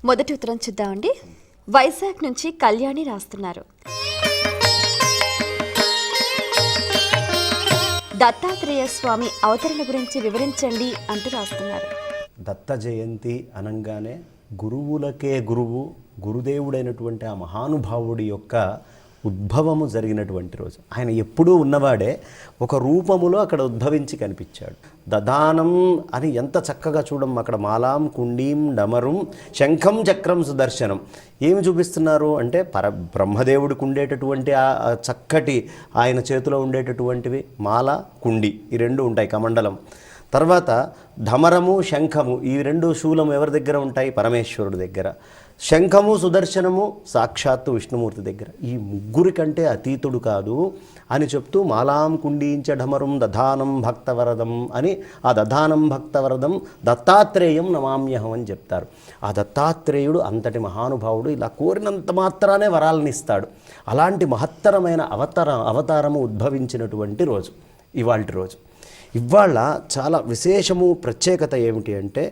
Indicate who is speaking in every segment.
Speaker 1: మొదటి ఉత్తరం చూద్దామండి. వైజాగ్ నుంచి కళ్యాణి రాస్తున్నారు. దత్తాత్రేయ స్వామి అవతరణ గురించి వివరించండి అంటూ రాస్తున్నారు.
Speaker 2: దత్త జయంతి అనగానే గురువులకే గురువు, గురుదేవుడైనటువంటి ఆ మహానుభావుడి యొక్క ఉద్భవము జరిగినటువంటి రోజు. ఆయన ఎప్పుడూ ఉన్నవాడే, ఒక రూపములో అక్కడ ఉద్భవించి కనిపించాడు. దదానం అని ఎంత చక్కగా చూడము, అక్కడ మాలాం కుండీం డమరుం శంఖం చక్రం సుదర్శనం. ఏమి చూపిస్తున్నారు అంటే బ్రహ్మదేవుడికి ఉండేటటువంటి ఆ చక్కటి ఆయన చేతిలో ఉండేటటువంటివి మాల, కుండి, ఈ రెండు ఉంటాయి కమండలం. తర్వాత ఢమరము, శంఖము, ఈ రెండు శూలము ఎవరి దగ్గర ఉంటాయి? పరమేశ్వరుడి దగ్గర. శంఖము, సుదర్శనము సాక్షాత్తు విష్ణుమూర్తి దగ్గర. ఈ ముగ్గురి కంటే అతీతుడు కాదు అని చెప్తూ మాలాం కుండీంచ ఢమరం దధానం భక్తవరదం అని, ఆ దధానం భక్తవరదం దత్తాత్రేయం నమామ్యహం అని చెప్తారు. ఆ దత్తాత్రేయుడు అంతటి మహానుభావుడు, ఇలా కోరినంత మాత్రానే వరాలను ఇస్తాడు. అలాంటి మహత్తరమైన అవతారము ఉద్భవించినటువంటి రోజు ఇవాల్టి రోజు. ఇవాళ చాలా విశేషము, ప్రత్యేకత ఏమిటి అంటే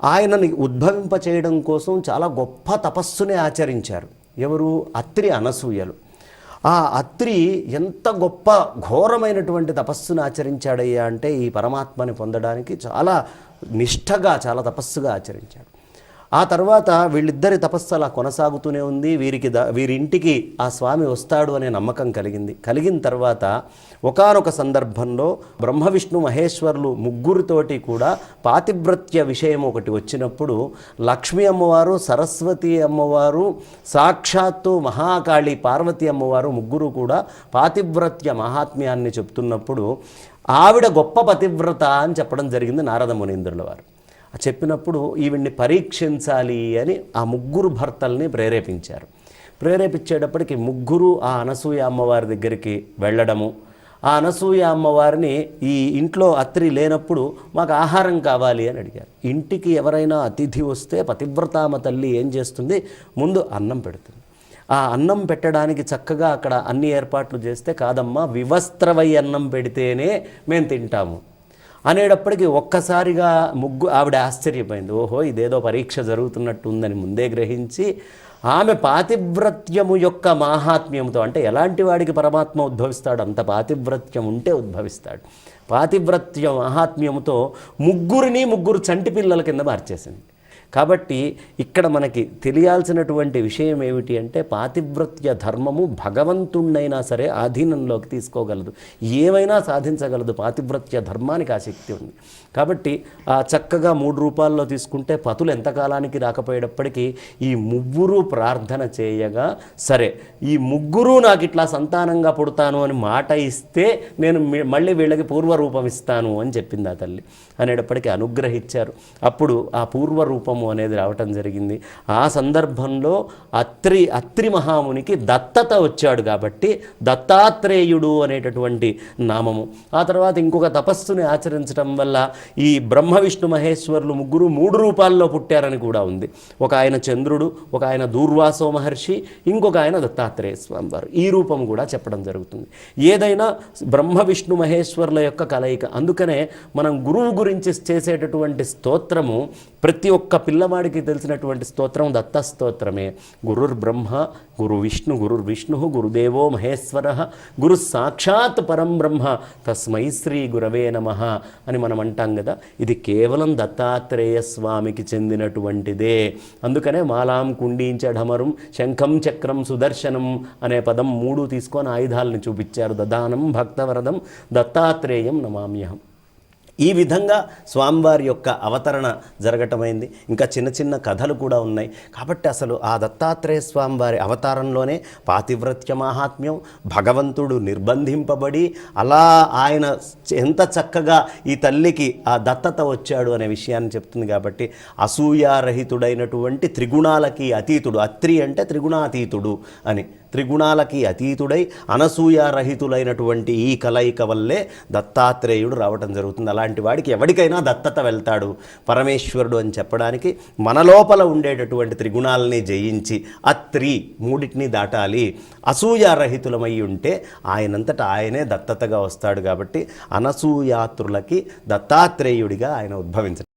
Speaker 2: ఆయనని ఉద్భవింపచేయడం కోసం చాలా గొప్ప తపస్సునే ఆచరించారు. ఎవరు? అత్రి అనసూయలు. ఆ అత్రి ఎంత గొప్ప ఘోరమైనటువంటి తపస్సును ఆచరించాడయ్యా అంటే ఈ పరమాత్మని పొందడానికి చాలా నిష్ఠగా, చాలా తపస్సుగా ఆచరించాడు. ఆ తర్వాత వీళ్ళిద్దరి తపస్సు అలా కొనసాగుతూనే ఉంది. వీరింటికి ఆ స్వామి వస్తాడు అనే నమ్మకం కలిగిన తర్వాత ఒకానొక సందర్భంలో బ్రహ్మ విష్ణు మహేశ్వరులు ముగ్గురితోటి కూడా పాతివ్రత్య విషయం ఒకటి వచ్చినప్పుడు లక్ష్మీ అమ్మవారు, సరస్వతి అమ్మవారు, సాక్షాత్తు మహాకాళి పార్వతి అమ్మవారు ముగ్గురు కూడా పాతివ్రత్య మహాత్మ్యాన్ని చెప్తున్నప్పుడు ఆవిడ గొప్ప పతివ్రత అని చెప్పడం జరిగింది నారద మునీంద్రుల వారు. చెప్పినప్పుడు ఈవిడ్ని పరీక్షించాలి అని ఆ ముగ్గురు భర్తల్ని ప్రేరేపించేటప్పటికి ముగ్గురు ఆ అనసూయ అమ్మవారి దగ్గరికి వెళ్ళడము. ఆ అనసూయ అమ్మవారిని ఈ ఇంట్లో అత్రి లేనప్పుడు మాకు ఆహారం కావాలి అని అడిగారు. ఇంటికి ఎవరైనా అతిథి వస్తే పతివ్రతామ తల్లి ఏం చేస్తుంది? ముందు అన్నం పెడుతుంది. ఆ అన్నం పెట్టడానికి చక్కగా అక్కడ అన్ని ఏర్పాట్లు చేస్తే, కాదమ్మా వివస్త్రవై అన్నం పెడితేనే మేము తింటాము అనేటప్పటికీ ఒక్కసారిగా ఆవిడ ఆశ్చర్యపోయింది. ఓహో, ఇదేదో పరీక్ష జరుగుతున్నట్టు ఉందని ముందే గ్రహించి ఆమె పాతివ్రత్యము యొక్క మాహాత్మ్యంతో, అంటే ఎలాంటి వాడికి పరమాత్మ ఉద్భవిస్తాడు? అంత పాతివ్రత్యం ఉంటే ఉద్భవిస్తాడు. పాతివ్రత్య మహాత్మ్యంతో ముగ్గురు చంటి పిల్లల కింద మార్చేసింది. కాబట్టి ఇక్కడ మనకి తెలియాల్సినటువంటి విషయం ఏమిటి అంటే పాతివ్రత్య ధర్మము భగవంతుణ్ణైనా సరే ఆధీనంలోకి తీసుకోగలదు, ఏమైనా సాధించగలదు. పాతివ్రత్య ధర్మానికి ఆ శక్తి ఉంది. కాబట్టి ఆ చక్కగా 3 రూపాల్లో తీసుకుంటే పతులు ఎంతకాలానికి రాకపోయేటప్పటికీ ఈ ముగ్గురు ప్రార్థన చేయగా, సరే ఈ ముగ్గురు నాకు ఇట్లా సంతానంగా పుడతాను అని మాట ఇస్తే నేను మళ్ళీ వీళ్ళకి పూర్వరూపం ఇస్తాను అని చెప్పింది ఆ తల్లి. అనేటప్పటికీ అనుగ్రహించారు. అప్పుడు ఆ పూర్వరూపం అనేది రావటం జరిగింది. ఆ సందర్భంలో అత్రి మహామునికి దత్తత వచ్చాడు కాబట్టి దత్తాత్రేయుడు అనేటటువంటి నామము. ఆ తర్వాత ఇంకొక తపస్సుని ఆచరించడం వల్ల ఈ బ్రహ్మ విష్ణు మహేశ్వరులు ముగ్గురు 3 రూపాల్లో పుట్టారని కూడా ఉంది. ఒక ఆయన చంద్రుడు, ఒక ఆయన దూర్వాసో మహర్షి, ఇంకొక ఆయన దత్తాత్రేయ స్వామి వారు. ఈ రూపం కూడా చెప్పడం జరుగుతుంది. ఏదైనా బ్రహ్మ విష్ణు మహేశ్వరుల యొక్క కలయిక. అందుకనే మనం గురువు గురించి చేసేటటువంటి స్తోత్రము ప్రతి ఒక్క పిల్లవాడికి తెలిసినటువంటి స్తోత్రం దత్త స్తోత్రమే. గురుర్ బ్రహ్మ గురుర్ విష్ణు గురుదేవో మహేశ్వర గురు సాక్షాత్ పరం బ్రహ్మ తస్మై శ్రీ గురవే నమః అని మనం అంటాం కదా. ఇది కేవలం దత్తాత్రేయ స్వామికి చెందినటువంటిదే. అందుకనే మాలాం కుండీంచ ఢమరం శంఖం చక్రం సుదర్శనం అనే పదం 3 తీసుకొని ఆయుధాలను చూపించారు. దదానం భక్తవరదం దత్తాత్రేయం నమామ్యహం. ఈ విధంగా స్వామివారి యొక్క అవతరణ జరగటమైంది. ఇంకా చిన్న చిన్న కథలు కూడా ఉన్నాయి. కాబట్టి అసలు ఆ దత్తాత్రేయ స్వామివారి అవతారంలోనే పాతివ్రత్య మహాత్మ్యం, భగవంతుడు నిర్బంధింపబడి అలా ఆయన ఎంత చక్కగా ఈ తల్లికి ఆ దత్తత వచ్చాడు అనే విషయాన్ని చెప్తుంది. కాబట్టి అసూయారహితుడైనటువంటి త్రిగుణాలకి అతీతుడు, అత్రి అంటే త్రిగుణాతీతుడు అని, త్రిగుణాలకి అతీతుడై అనసూయారహితులైనటువంటి ఈ కలయిక వల్లే దత్తాత్రేయుడు రావటం జరుగుతుంది. అలాంటి వాడికి ఎవరికైనా దత్తత వెళ్తాడు పరమేశ్వరుడు అని చెప్పడానికి మన లోపల ఉండేటటువంటి త్రిగుణాలని జయించి అత్రి 3టిని దాటాలి, అసూయారహితులమై ఉంటే ఆయనంతటా ఆయనే దత్తతగా వస్తాడు. కాబట్టి అనసూయాత్రులకి దత్తాత్రేయుడిగా ఆయన ఉద్భవించాడు.